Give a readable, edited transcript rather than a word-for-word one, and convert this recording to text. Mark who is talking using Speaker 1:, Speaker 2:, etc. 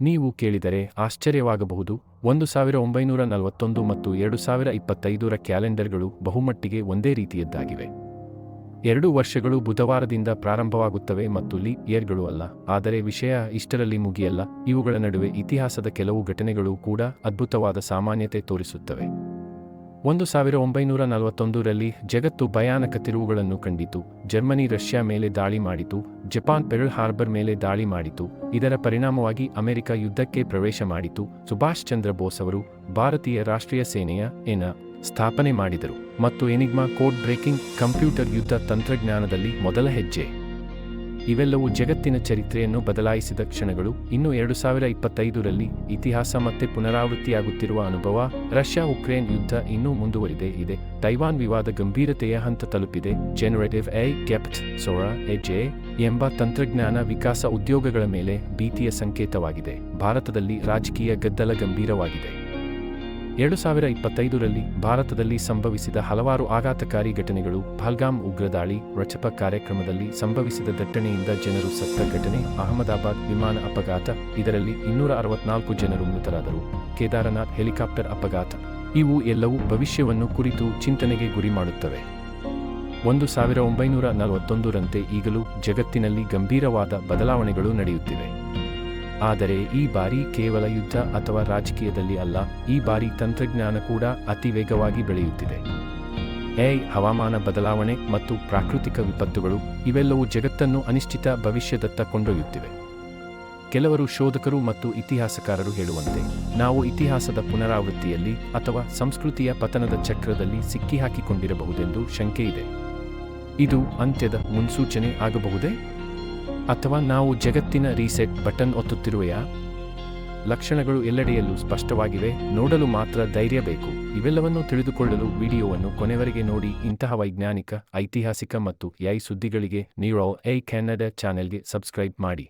Speaker 1: ನೀವು ಕೇಳಿದರೆ ಆಶ್ಚರ್ಯವಾಗಬಹುದು, 1941 ಮತ್ತು 2025ರ ಕ್ಯಾಲೆಂಡರ್ಗಳು ಬಹುಮಟ್ಟಿಗೆ ಒಂದೇ ರೀತಿಯದ್ದಾಗಿವೆ. 2 ವರ್ಷಗಳು ಬುಧವಾರದಿಂದ ಪ್ರಾರಂಭವಾಗುತ್ತವೆ ಮತ್ತು ಲೀಪ್ ಇಯರ್ಗಳು ಅಲ್ಲ. ಆದರೆ ವಿಷಯ ಇಷ್ಟರಲ್ಲಿ ಮುಗಿಯಲ್ಲ. ಇವುಗಳ ನಡುವೆ ಇತಿಹಾಸದ ಕೆಲವು ಘಟನೆಗಳು ಕೂಡ ಅದ್ಭುತವಾದ ಸಾಮಾನ್ಯತೆ ತೋರಿಸುತ್ತವೆ. 1941ರಲ್ಲಿ ಜಗತ್ತು ಭಯಾನಕ ತಿರುವುಗಳನ್ನು ಕಂಡಿತು. ಜರ್ಮನಿ ರಷ್ಯಾ ಮೇಲೆ ದಾಳಿ ಮಾಡಿತು. ಜಪಾನ್ ಪೆರ್ಲ್ ಹಾರ್ಬರ್ ಮೇಲೆ ದಾಳಿ ಮಾಡಿತು. ಇದರ ಪರಿಣಾಮವಾಗಿ ಅಮೆರಿಕ ಯುದ್ಧಕ್ಕೆ ಪ್ರವೇಶ ಮಾಡಿತು. ಸುಭಾಷ್ ಚಂದ್ರ ಬೋಸ್ ಅವರು ಭಾರತೀಯ ರಾಷ್ಟ್ರೀಯ ಸೇನೆಯ ಸ್ಥಾಪನೆ ಮಾಡಿದರು ಮತ್ತು ಎನಿಗ್ಮಾ ಕೋಡ್ ಬ್ರೇಕಿಂಗ್ ಕಂಪ್ಯೂಟರ್ ಯುದ್ಧ ತಂತ್ರಜ್ಞಾನದಲ್ಲಿ ಮೊದಲ ಹೆಜ್ಜೆ. ಇವೆಲ್ಲವೂ ಜಗತ್ತಿನ ಚರಿತ್ರೆಯನ್ನು ಬದಲಾಯಿಸಿದ ಕ್ಷಣಗಳು. ಇನ್ನು 2025ರಲ್ಲಿ ಇತಿಹಾಸ ಮತ್ತೆ ಪುನರಾವೃತ್ತಿಯಾಗುತ್ತಿರುವ ಅನುಭವ. ರಷ್ಯಾ ಉಕ್ರೇನ್ ಯುದ್ಧ ಇನ್ನೂ ಮುಂದುವರಿದೇ ಇದೆ. ತೈವಾನ್ ವಿವಾದ ಗಂಭೀರತೆಯ ಹಂತ ತಲುಪಿದೆ. ಜನರೇಟಿವ್ AI ಎಂಬ ತಂತ್ರಜ್ಞಾನ ವಿಕಾಸ ಉದ್ಯೋಗಗಳ ಮೇಲೆ ಭೀತಿಯ ಸಂಕೇತವಾಗಿದೆ. ಭಾರತದಲ್ಲಿ ರಾಜಕೀಯ ಗದ್ದಲ ಗಂಭೀರವಾಗಿದೆ. 2025ರಲ್ಲಿ ಭಾರತದಲ್ಲಿ ಸಂಭವಿಸಿದ ಹಲವಾರು ಆಘಾತಕಾರಿ ಘಟನೆಗಳು. ಪಹಲ್ಗಾಮ್ ಉಗ್ರದಾಳಿ, ರಚಪ ಕಾರ್ಯಕ್ರಮದಲ್ಲಿ ಸಂಭವಿಸಿದ ದಟ್ಟಣೆಯಿಂದ ಜನರು ಸತ್ತ ಘಟನೆ, ಅಹಮದಾಬಾದ್ ವಿಮಾನ ಅಪಘಾತ, ಇದರಲ್ಲಿ 264 ಜನರು ಮೃತರಾದರು, ಕೇದಾರನಾಥ್ ಹೆಲಿಕಾಪ್ಟರ್ ಅಪಘಾತ. ಇವು ಎಲ್ಲವೂ ಭವಿಷ್ಯವನ್ನು ಕುರಿತು ಚಿಂತನೆಗೆ ಗುರಿ ಮಾಡುತ್ತವೆ. 1941ರಂತೆ ಈಗಲೂ ಜಗತ್ತಿನಲ್ಲಿ ಗಂಭೀರವಾದ ಬದಲಾವಣೆಗಳು ನಡೆಯುತ್ತಿವೆ. ಆದರೆ ಈ ಬಾರಿ ಕೇವಲ ಯುದ್ಧ ಅಥವಾ ರಾಜಕೀಯದಲ್ಲಿ ಅಲ್ಲ, ಈ ಬಾರಿ ತಂತ್ರಜ್ಞಾನ ಕೂಡ ಅತಿ ವೇಗವಾಗಿ ಬೆಳೆಯುತ್ತಿದೆ. ಹವಾಮಾನ ಬದಲಾವಣೆ ಮತ್ತು ಪ್ರಾಕೃತಿಕ ವಿಪತ್ತುಗಳು, ಇವೆಲ್ಲವೂ ಜಗತ್ತನ್ನು ಅನಿಶ್ಚಿತ ಭವಿಷ್ಯದತ್ತ ಕೊಂಡೊಯ್ಯುತ್ತಿವೆ. ಕೆಲವರು ಶೋಧಕರು ಮತ್ತು ಇತಿಹಾಸಕಾರರು ಹೇಳುವಂತೆ, ನಾವು ಇತಿಹಾಸದ ಪುನರಾವೃತ್ತಿಯಲ್ಲಿ ಅಥವಾ ಸಂಸ್ಕೃತಿಯ ಪತನದ ಚಕ್ರದಲ್ಲಿ ಸಿಕ್ಕಿಹಾಕಿಕೊಂಡಿರಬಹುದೆಂದು ಶಂಕೆಯಿದೆ. ಇದು ಅಂತ್ಯದ ಮುನ್ಸೂಚನೆ ಆಗಬಹುದೇ? ಅಥವಾ ನಾವು ಜಗತ್ತಿನ ರೀಸೆಟ್ ಬಟನ್ ಒತ್ತುತ್ತಿರುವೆಯಾ? ಲಕ್ಷಣಗಳು ಎಲ್ಲೆಡೆಯಲ್ಲೂ ಸ್ಪಷ್ಟವಾಗಿವೆ. ನೋಡಲು ಮಾತ್ರ ಧೈರ್ಯ ಬೇಕು. ಇವೆಲ್ಲವನ್ನೂ ತಿಳಿದುಕೊಳ್ಳಲು ವಿಡಿಯೋವನ್ನು ಕೊನೆವರೆಗೆ ನೋಡಿ. ಇಂತಹ ವೈಜ್ಞಾನಿಕ, ಐತಿಹಾಸಿಕ ಮತ್ತು AI ಸುದ್ದಿಗಳಿಗೆ ನ್ಯೂರೋ ಕನ್ನಡ ಚಾನೆಲ್ಗೆ ಸಬ್ಸ್ಕ್ರೈಬ್ ಮಾಡಿ.